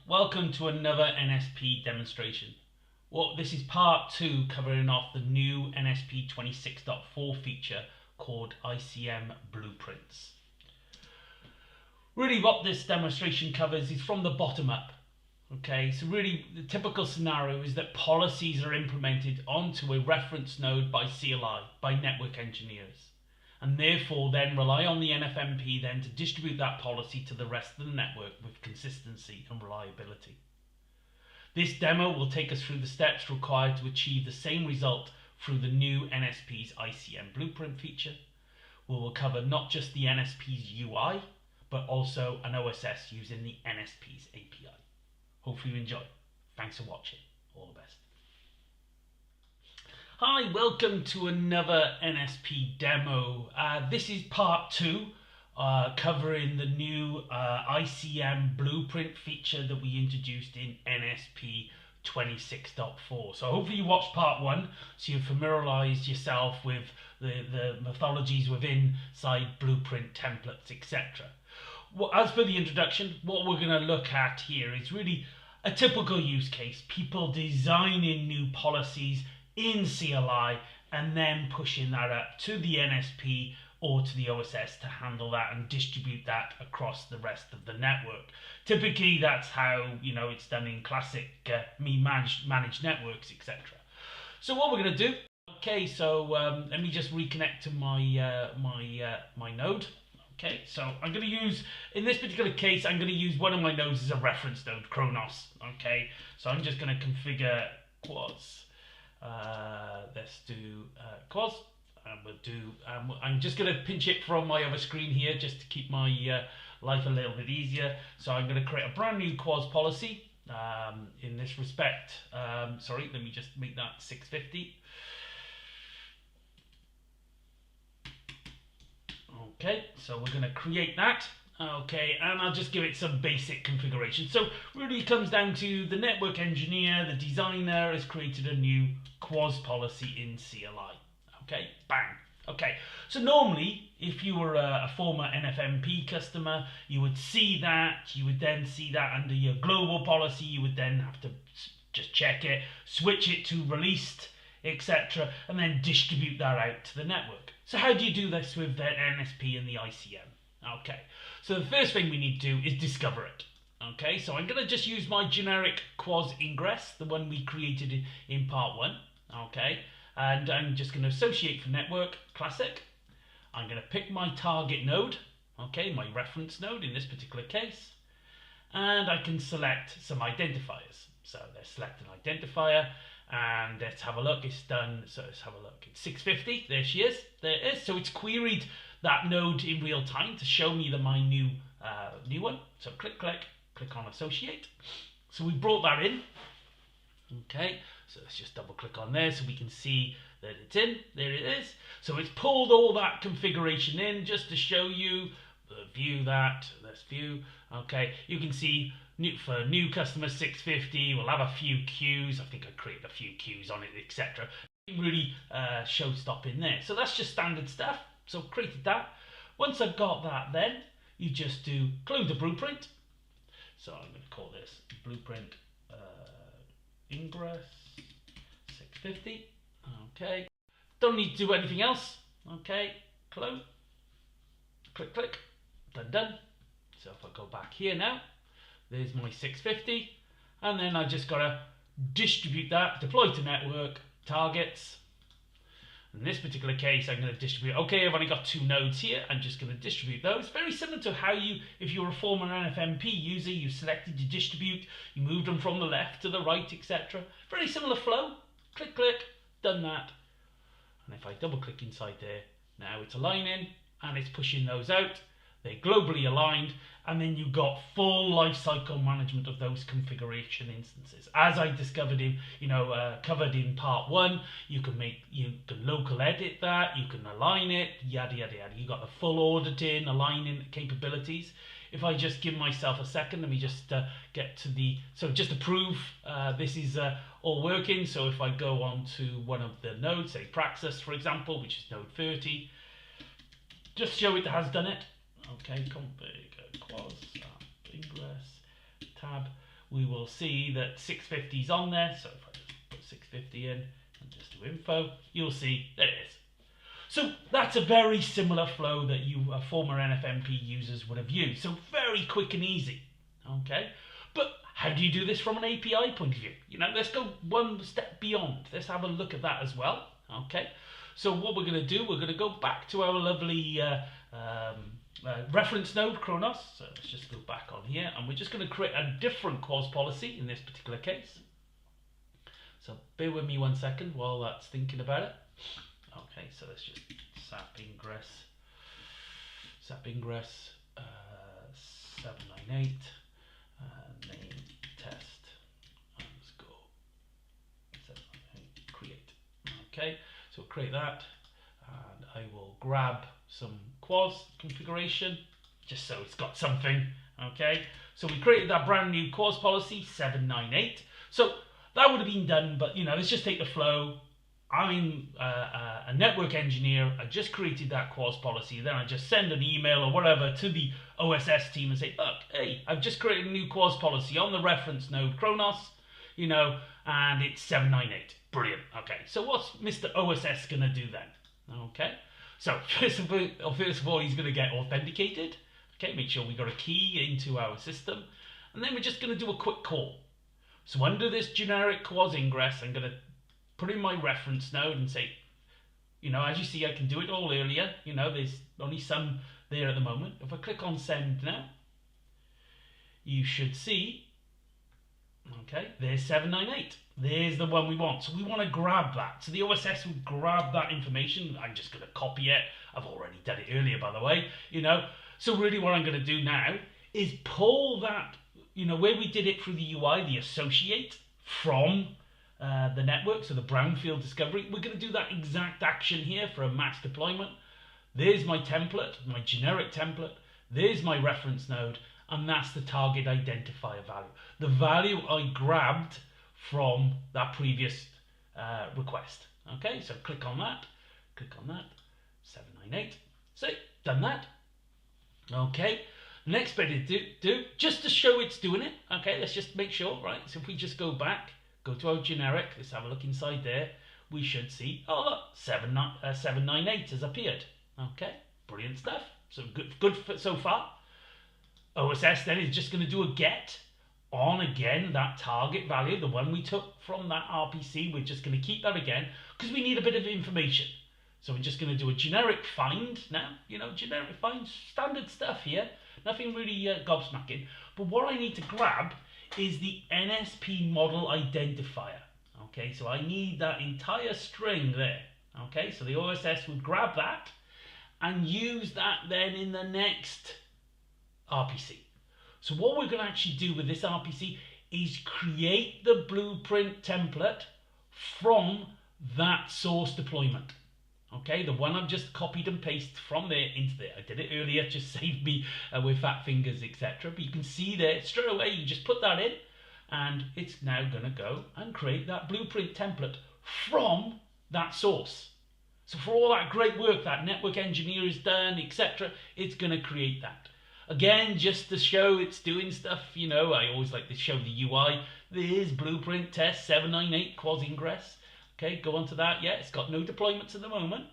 welcome to another NSP demonstration. This is part 2 covering off the new NSP 26.4 feature called ICM Blueprints. Really what this demonstration covers is from the bottom up. Okay, so really the typical scenario is that policies are implemented onto a reference node by CLI, by network engineers, and therefore then rely on the NFM-P then to distribute that policy to the rest of the network with consistency and reliability. This demo will take us through the steps required to achieve the same result through the new NSP's ICM Blueprint feature. We will cover not just the NSP's UI, but also an OSS using the NSP's API. Hopefully you enjoy. Thanks for watching. All the best. Hi, welcome to another NSP demo. This is part 2, covering the new ICM Blueprint feature that we introduced in NSP 26.4. So hopefully you watched part 1, so you've familiarized yourself with the methodologies within inside blueprint templates, etc. Well, as per the introduction, what we're going to look at here is really a typical use case. People designing new policies in CLI and then pushing that up to the NSP or to the OSS to handle that and distribute that across the rest of the network. Typically that's how it's done in classic managed networks, etc. So what we're going to do, okay, so let me just reconnect to my my node. Okay, so I'm going to use, in this particular case, I'm going to use one of my nodes as a reference node, Kronos. Okay, so I'm just going to configure quads. Let's do quads. We'll do. I'm just going to pinch it from my other screen here just to keep my life a little bit easier. So I'm going to create a brand new quads policy. In this respect, sorry, let me just make that 650. Okay, so we're going to create that. Okay, and I'll just give it some basic configuration. So really it comes down to the network engineer, the designer has created a new quads policy in CLI. Okay, bang. Okay, so normally if you were a former NFM-P customer, you would see that, you would then see that under your global policy, you would then have to just check it, switch it to released, etc., and then distribute that out to the network. So how do you do this with the NSP and the ICM? Okay, so the first thing we need to do is discover it. Okay, so I'm going to just use my generic quads ingress, the one we created in part 1. Okay, and I'm just going to associate for network, classic. I'm going to pick my target node, okay, my reference node in this particular case, and I can select some identifiers. So let's select an identifier, and let's have a look. It's done. So let's have a look. It's 650. There she is. There it is. So it's queried that node in real time to show me my new one. So click on associate. So we brought that in. Okay, so let's just double click on there so we can see that it's in. There it is. So it's pulled all that configuration in just to show you. View that. Let's view. Okay, you can see for new customer 650, we'll have a few queues. I think I created a few queues on it, etc. Really show stop in there. So that's just standard stuff. So created that. Once I've got that, then you just do include the blueprint. So I'm going to call this blueprint ingress 650. Okay. Don't need to do anything else. Okay. Close. Click. Done. So if I go back here now, there's my 650, and then I just got to distribute that, deploy to network, targets. In this particular case, I'm going to distribute, okay, I've only got 2 nodes here, I'm just going to distribute those. Very similar to how if you're a former NFM-P user, you selected to distribute, you moved them from the left to the right, etc. Very similar flow. Click, done that. And if I double click inside there, now it's aligning, and it's pushing those out. They're globally aligned, and then you've got full lifecycle management of those configuration instances. As I discovered covered in part 1, you can local edit that, you can align it, yada yada yada. You got the full auditing, aligning capabilities. If I just give myself a second, let me just get to just to prove this is all working. So if I go on to one of the nodes, say Praxis, for example, which is node 30, just show it has done it. Okay, config quads ingress tab. we will see that 650 is on there. So if I just put 650 in and just do info, you'll see there it is. So that's a very similar flow that you former NFM-P users would have used. So very quick and easy. Okay, but how do you do this from an API point of view? You know, let's go one step beyond. Let's have a look at that as well. Okay, so what we're going to do, we're going to go back to our lovely reference node Kronos. So let's just go back on here, and we're just going to create a different quas policy in this particular case. So bear with me 1 second while that's thinking about it. Okay, so let's just SAP ingress 798 name test underscore 798 create. Okay, so we'll create that, and I will grab some quas configuration just so it's got something. Okay, so we created that brand new quas policy 798. So that would have been done, but you know, let's just take the flow. I'm a network engineer. I just created that quas policy. Then I just send an email or whatever to the OSS team and say, look, hey, I've just created a new quas policy on the reference node Kronos, you know, and it's 798. Brilliant. Okay, so what's Mr. OSS going to do then? Okay, so first of all, he's going to get authenticated. Okay, make sure we got a key into our system. And then we're just going to do a quick call. So under this generic quas ingress, I'm going to put in my reference node and say, you know, as you see, I can do it all earlier. You know, there's only some there at the moment. If I click on send now, you should see, okay, there's 798. There's the one we want. So we want to grab that. So the OSS will grab that information. I'm just going to copy it. I've already done it earlier, by the way, you know. So really what I'm going to do now is pull that, you know, where we did it through the UI, the associate from the network, so the brownfield discovery. We're going to do that exact action here for a mass deployment. There's my template, my generic template. There's my reference node, and that's the target identifier value. The value I grabbed from that previous request. Okay, so click on that, 798. So, done that. Okay, next bit is do just to show it's doing it. Okay, let's just make sure, right? So if we just go back, go to our generic, let's have a look inside there. We should see, oh look, 798 has appeared. Okay, brilliant stuff. So good so far. OSS then is just going to do a get on again that target value, the one we took from that RPC. We're just going to keep that again because we need a bit of information. So we're just going to do a generic find now. You know, generic find, standard stuff here. Nothing really gobsmacking. But what I need to grab is the NSP model identifier. Okay, so I need that entire string there. Okay, so the OSS would grab that and use that then in the next RPC. So what we're going to actually do with this RPC is create the blueprint template from that source deployment. Okay, the one I've just copied and pasted from there into there. I did it earlier, just saved me with fat fingers, etc. But you can see there, straight away, you just put that in, and it's now going to go and create that blueprint template from that source. So for all that great work that network engineer has done, etc., it's going to create that. Again, just to show it's doing stuff, you know, I always like to show the UI. There's blueprint test 798 quas ingress. Okay, go on to that. Yeah, it's got no deployments at the moment.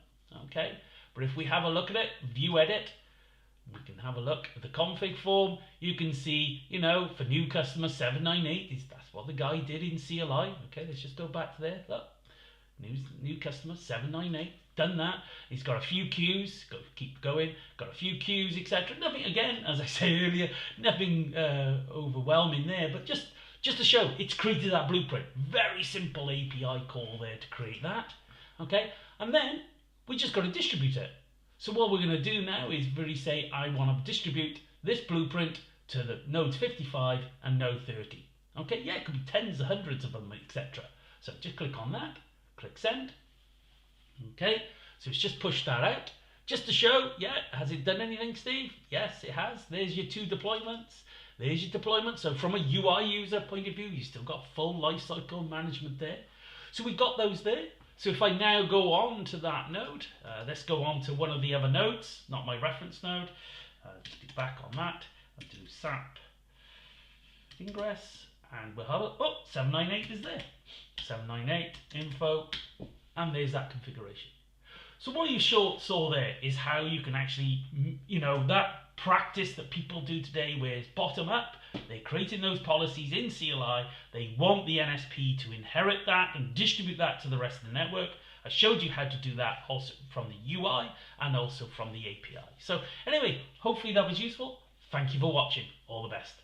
Okay, but if we have a look at it, view edit, we can have a look at the config form. You can see, you know, for new customer 798, that's what the guy did in CLI. Okay, let's just go back to there. Look, new customer 798, done that. He's got a few queues, keep going, got a few queues, etc. Nothing, again, as I said earlier, nothing overwhelming there, but just to show it's created that blueprint. Very simple API call there to create that. Okay, and then we just got to distribute it. So what we're going to do now is really say I want to distribute this blueprint to the nodes 55 and node 30. Okay, yeah, it could be tens, hundreds of them, etc. So just click on that, click send. Okay, so it's just pushed that out. Just to show, yeah, has it done anything, Steve? Yes, it has. There's your 2 deployments. There's your deployment. So from a UI user point of view, you still got full lifecycle management there. So we got those there. So if I now go on to that node, let's go on to one of the other nodes, not my reference node. Just get back on that. I'll do SAP ingress And we'll have it. Oh, 798 is there. 798 info, and there's that configuration. So what you saw there is how you can actually, that practice that people do today where it's bottom up, they're creating those policies in CLI, they want the NSP to inherit that and distribute that to the rest of the network. I showed you how to do that also from the UI and also from the API. So anyway, hopefully that was useful. Thank you for watching. All the best.